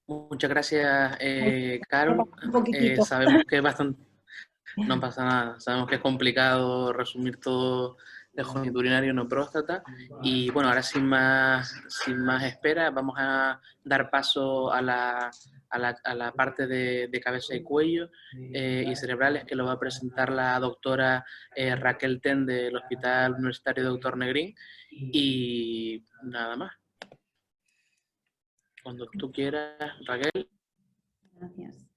Muchas gracias, Carol. Un poquitito. Sabemos que es bastante, no pasa nada, sabemos que es complicado resumir todo el genitourinario no próstata. Y bueno, ahora sin más espera, vamos a dar paso a la parte de cabeza y cuello y cerebrales, que lo va a presentar la doctora Raquel Ten del Hospital Universitario Dr. Negrín. Y nada más. Cuando tú quieras, Raquel. Gracias.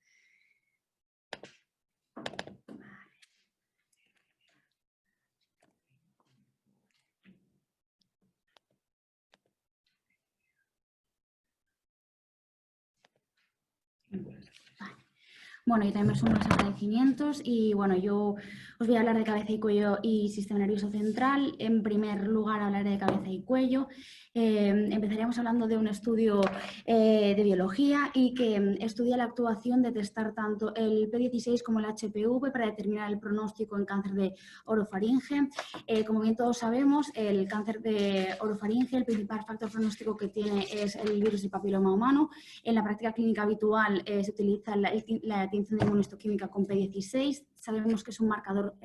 Bueno, y también son unos agradecimientos y bueno, yo os voy a hablar de cabeza y cuello y sistema nervioso central. En primer lugar hablaré de cabeza y cuello. Empezaríamos hablando de un estudio de biología y que estudia la actuación de testar tanto el P16 como el HPV para determinar el pronóstico en cáncer de orofaringe. Como bien todos sabemos, el cáncer de orofaringe, el principal factor pronóstico que tiene es el virus del papiloma humano. En la práctica clínica habitual se utiliza la tinción de inmunohistoquímica con P16. Sabemos que es un marcador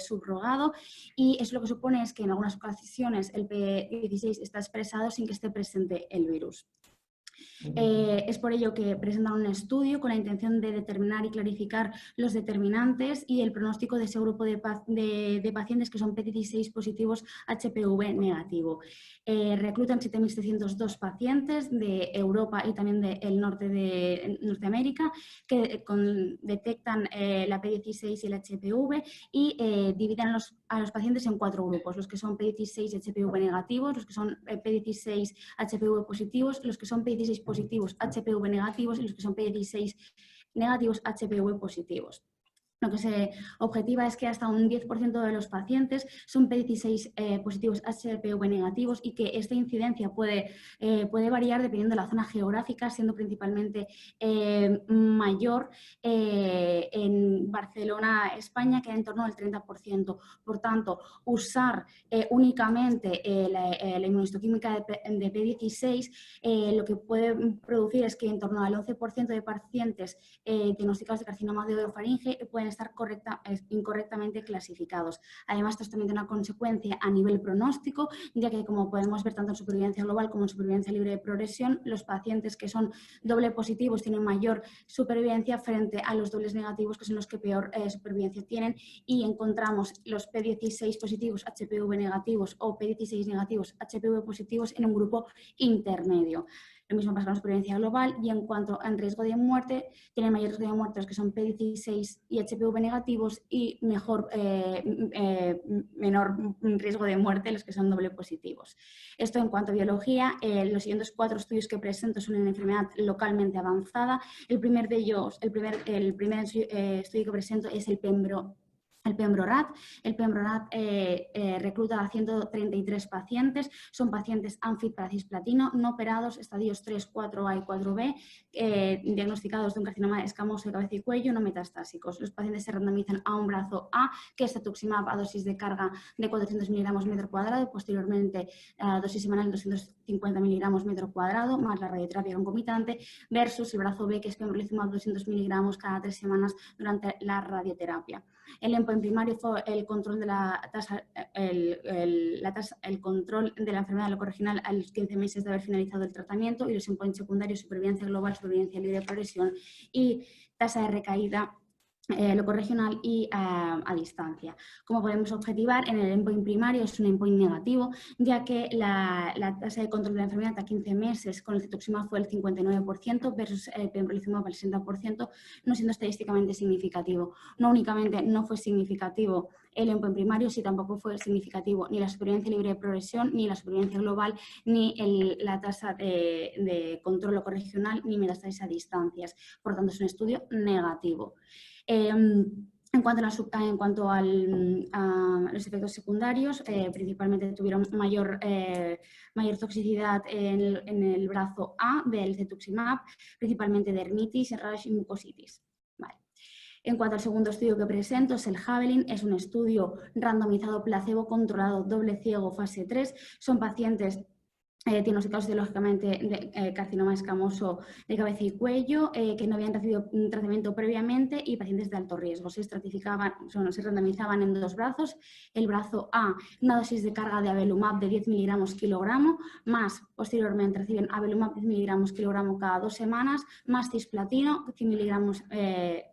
subrogado y eso lo que supone es que en algunas ocasiones el P16 está expresado sin que esté presente el virus. Es por ello que presentan un estudio con la intención de determinar y clarificar los determinantes y el pronóstico de ese grupo de pacientes que son P16 positivos, HPV negativo. Reclutan 7.702 pacientes de Europa y también del norte de Norteamérica que detectan la P16 y el HPV y dividen a los pacientes en 4 grupos, los que son P16 HPV negativos, los que son P16 HPV positivos, los que son P16 positivos HPV negativos y los que son P16 negativos HPV positivos. Lo que se objetiva es que hasta un 10% de los pacientes son P16 positivos HPV negativos y que esta incidencia puede variar dependiendo de la zona geográfica, siendo principalmente mayor en Barcelona, España, que en torno al 30%. Por tanto, usar únicamente la inmunohistoquímica de P16 lo que puede producir es que en torno al 11% de pacientes diagnosticados de carcinoma de orofaringe pueden estar incorrectamente clasificados. Además, esto también tiene una consecuencia a nivel pronóstico, ya que, como podemos ver tanto en supervivencia global como en supervivencia libre de progresión, los pacientes que son doble positivos tienen mayor supervivencia frente a los dobles negativos, que son los que peor supervivencia tienen, y encontramos los P16 positivos HPV negativos o P16 negativos HPV positivos en un grupo intermedio. Lo mismo pasa con la supervivencia global y en cuanto al riesgo de muerte, tienen mayor riesgo de muerte los que son P16 y HPV negativos y menor riesgo de muerte los que son doble positivos. Esto en cuanto a biología, los siguientes 4 estudios que presento son una enfermedad localmente avanzada. El primer de ellos, el primer estudio que presento es el PEMBRO-RAT. El PEMBRO-RAT recluta a 133 pacientes, son pacientes unfit para cisplatino, no operados, estadios 3, 4A y 4B, diagnosticados de un carcinoma escamoso de cabeza y cuello, no metastásicos. Los pacientes se randomizan a un brazo A, que es cetuximab a dosis de carga de 400 miligramos metro cuadrado, posteriormente a dosis semanal de 250 miligramos metro cuadrado, más la radioterapia concomitante, versus el brazo B, que es pembrolizumab 200 miligramos cada 3 semanas durante la radioterapia. El endpoint primario fue el control de la tasa, el control de la enfermedad locorregional a los 15 meses de haber finalizado el tratamiento, y los endpoints secundarios: supervivencia global, supervivencia libre de progresión y tasa de recaída locorregional y a distancia. Como podemos objetivar, en el endpoint primario es un endpoint negativo, ya que la tasa de control de la enfermedad a 15 meses con el cetuximab fue el 59% versus el pembrolizumab el 60%, no siendo estadísticamente significativo. No únicamente no fue significativo el endpoint primario, sí tampoco fue significativo ni la supervivencia libre de progresión, ni la supervivencia global, ni la tasa de control locorregional, ni metástasis a distancias. Por tanto, es un estudio negativo. En cuanto a los efectos secundarios, principalmente tuvieron mayor toxicidad en el brazo A del cetuximab, principalmente dermitis, rash y mucositis. Vale. En cuanto al segundo estudio que presento, es el Javelin, es un estudio randomizado placebo controlado doble ciego fase 3, son pacientes diagnosticados etiológicamente de carcinoma escamoso de cabeza y cuello, que no habían recibido un tratamiento previamente y pacientes de alto riesgo. Se randomizaban en 2 brazos. El brazo A, una dosis de carga de avelumab de 10 miligramos kilogramo, más posteriormente reciben avelumab 10 miligramos kilogramo cada 2 semanas, más cisplatino 100 miligramos 100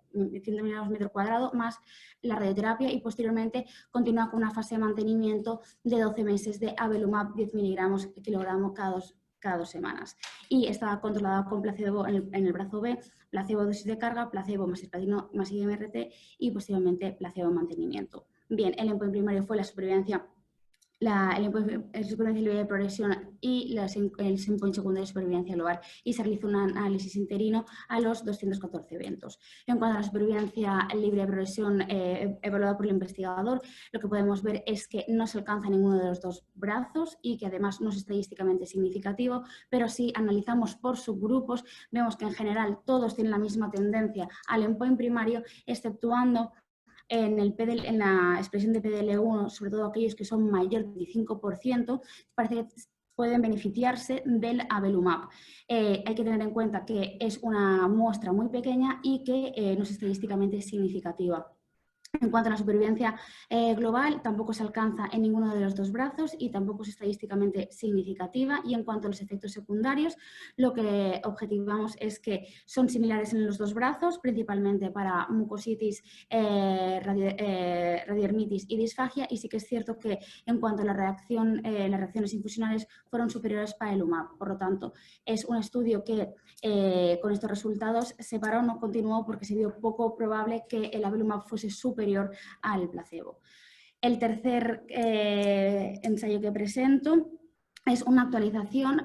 miligramos metro cuadrado, más la radioterapia, y posteriormente continúa con una fase de mantenimiento de 12 meses de avelumab 10 miligramos kilogramo cada dos semanas. Y estaba controlada con placebo en el brazo B, placebo dosis de carga, placebo más cisplatino más IMRT y posteriormente placebo mantenimiento. Bien, el endpoint primario fue la supervivencia, el supervivencia libre de progresión y el endpoint secundario de supervivencia global, y se realizó un análisis interino a los 214 eventos. En cuanto a la supervivencia libre de progresión evaluada por el investigador, lo que podemos ver es que no se alcanza ninguno de los 2 brazos y que además no es estadísticamente significativo, pero si analizamos por subgrupos vemos que en general todos tienen la misma tendencia al endpoint primario, exceptuando en la expresión de PDL1, sobre todo aquellos que son mayor del 25%, parece que pueden beneficiarse del avelumab. Hay que tener en cuenta que es una muestra muy pequeña y que no es estadísticamente significativa. En cuanto a la supervivencia global, tampoco se alcanza en ninguno de los 2 brazos y tampoco es estadísticamente significativa. Y en cuanto a los efectos secundarios, lo que objetivamos es que son similares en los 2 brazos, principalmente para mucositis, radiodermitis y disfagia, y sí que es cierto que en cuanto a las reacciones infusionales fueron superiores para el UMAP. Por lo tanto, es un estudio que con estos resultados se paró, no continuó porque se vio poco probable que el avelumab fuese superior al placebo. El tercer ensayo que presento es una actualización,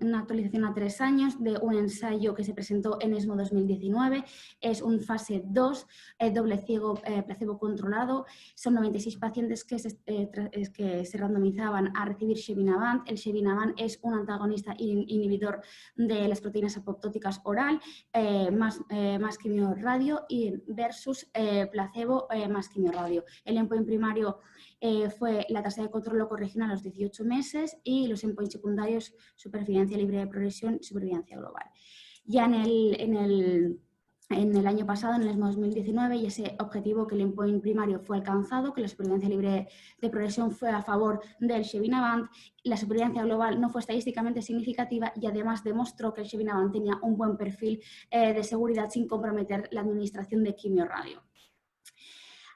una actualización a 3 años de un ensayo que se presentó en ESMO 2019. Es un fase 2, doble ciego, placebo controlado. Son 96 pacientes que se randomizaban a recibir Xevinavant. El Xevinavant es un antagonista inhibidor de las proteínas apoptóticas oral, más quimioradio, y versus placebo más quimioradio. El endpoint primario fue la tasa de control locorregional a los 18 meses y los endpoints secundarios, supervivencia libre de progresión y supervivencia global. Ya en el año pasado, en el 2019, y ese objetivo, que el endpoint primario fue alcanzado, que la supervivencia libre de progresión fue a favor del Xevinavant. La supervivencia global no fue estadísticamente significativa y además demostró que el Xevinavant tenía un buen perfil de seguridad sin comprometer la administración de quimioradio.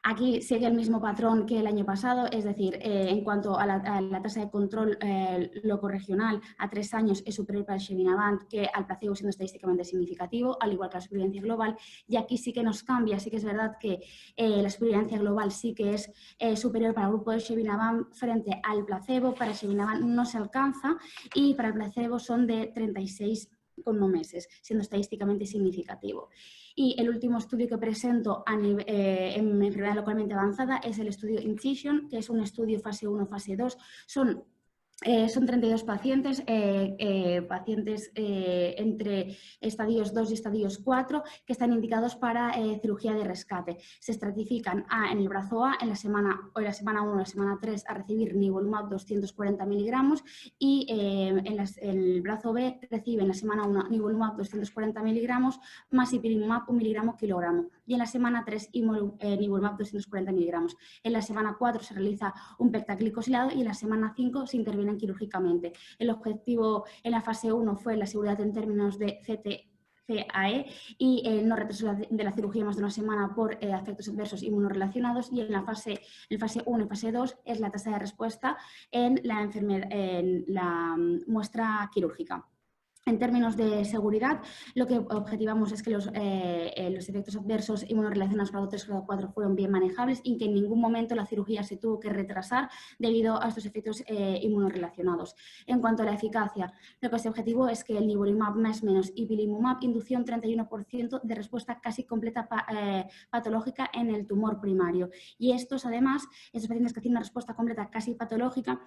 Aquí sigue el mismo patrón que el año pasado, es decir, en cuanto a la tasa de control locorregional a 3 años es superior para el Xevinavant que al placebo, siendo estadísticamente significativo, al igual que la supervivencia global. Y aquí sí que nos cambia, sí que es verdad que la supervivencia global sí que es superior para el grupo de Xevinavant frente al placebo. Para el Xevinavant no se alcanza y para el placebo son de 36,1 meses, siendo estadísticamente significativo. Y el último estudio que presento en enfermedad localmente avanzada es el estudio Incision, que es un estudio fase 1, fase 2. Son 32 pacientes, entre estadios 2 y estadios 4, que están indicados para cirugía de rescate. Se estratifican en el brazo A en la semana 1 o la semana 3 a recibir nivolumab 240 miligramos y en el brazo B reciben en la semana 1 nivolumab 240 miligramos más ipilimumab 1 miligramo kilogramo, y en la semana 3 nivolumab 240 miligramos. En la semana 4 se realiza un pectaglicosilado y en la semana 5 se interviene quirúrgicamente. El objetivo en la fase 1 fue la seguridad en términos de CTCAE y no retraso de la cirugía más de una semana por efectos adversos inmunorrelacionados, y en fase 1 y fase 2 es la tasa de respuesta en la muestra quirúrgica. En términos de seguridad, lo que objetivamos es que los efectos adversos inmunorrelacionados grado 3 y grado 4 fueron bien manejables y que en ningún momento la cirugía se tuvo que retrasar debido a estos efectos inmunorrelacionados. En cuanto a la eficacia, lo que se objetivó es que el nivolumab más menos ipilimumab indució un 31% de respuesta casi completa patológica en el tumor primario. Y estos pacientes que tienen una respuesta completa casi patológica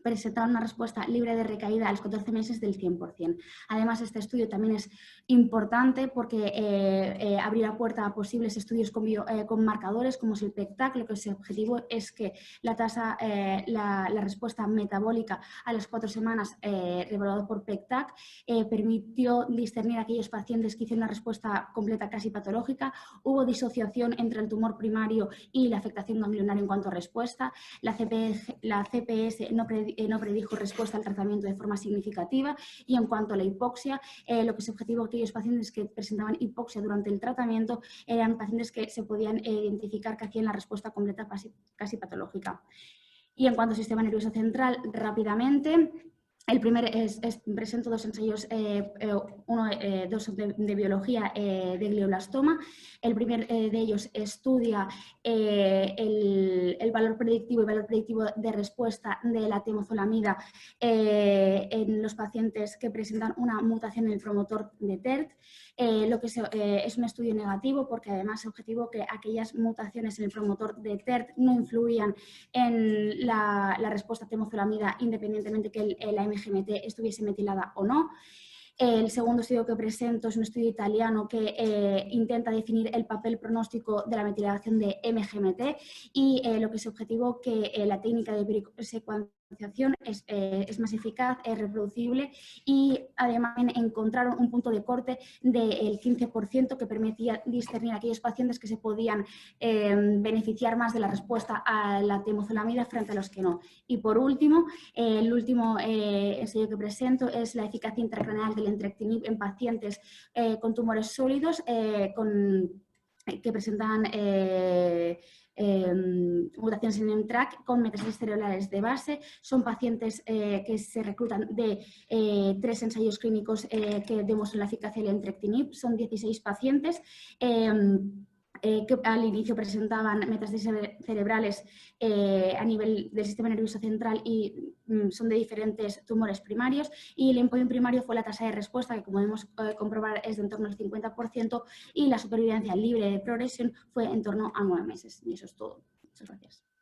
presentaban una respuesta libre de recaída a los 14 meses del 100%. Además, este estudio también es importante porque abrió la puerta a posibles estudios con marcadores como es el PEC-TAC. Lo que es el objetivo es que la tasa, la respuesta metabólica a las 4 semanas revelada por PEC-TAC permitió discernir a aquellos pacientes que hicieron una respuesta completa casi patológica. Hubo disociación entre el tumor primario y la afectación ganglionaria en cuanto a respuesta. La CPS no predijo respuesta al tratamiento de forma significativa, y en cuanto a la hipoxia, lo que es objetivo, aquellos pacientes que presentaban hipoxia durante el tratamiento eran pacientes que se podían identificar que hacían la respuesta completa casi patológica. Y en cuanto al sistema nervioso central, rápidamente, el primer presento dos ensayos, dos de biología de glioblastoma. El primer de ellos estudia el valor predictivo y valor predictivo de respuesta de la temozolomida en los pacientes que presentan una mutación en el promotor de TERT. Lo que es un estudio negativo porque además es objetivo que aquellas mutaciones en el promotor de TERT no influían en la respuesta temozolomida independientemente que la MGMT estuviese metilada o no. El segundo estudio que presento es un estudio italiano que intenta definir el papel pronóstico de la metilación de MGMT y lo que es objetivo que la técnica de secuenciación es más eficaz, es reproducible y además encontraron un punto de corte del 15% que permitía discernir a aquellos pacientes que se podían beneficiar más de la respuesta a la temozolomida frente a los que no. Y por último, el último ensayo que presento es la eficacia intracraneal del entrectinib en pacientes con tumores sólidos que presentan mutaciones en mTRAC con metástasis cerebrales de base. Son pacientes que se reclutan de 3 ensayos clínicos que demuestran la eficacia del entrectinib. Son 16 pacientes que al inicio presentaban metástasis cerebrales a nivel del sistema nervioso central y son de diferentes tumores primarios, y el endpoint primario fue la tasa de respuesta, que como podemos comprobar es de en torno al 50%, y la supervivencia libre de progresión fue en torno a 9 meses. Y eso es todo. Muchas gracias.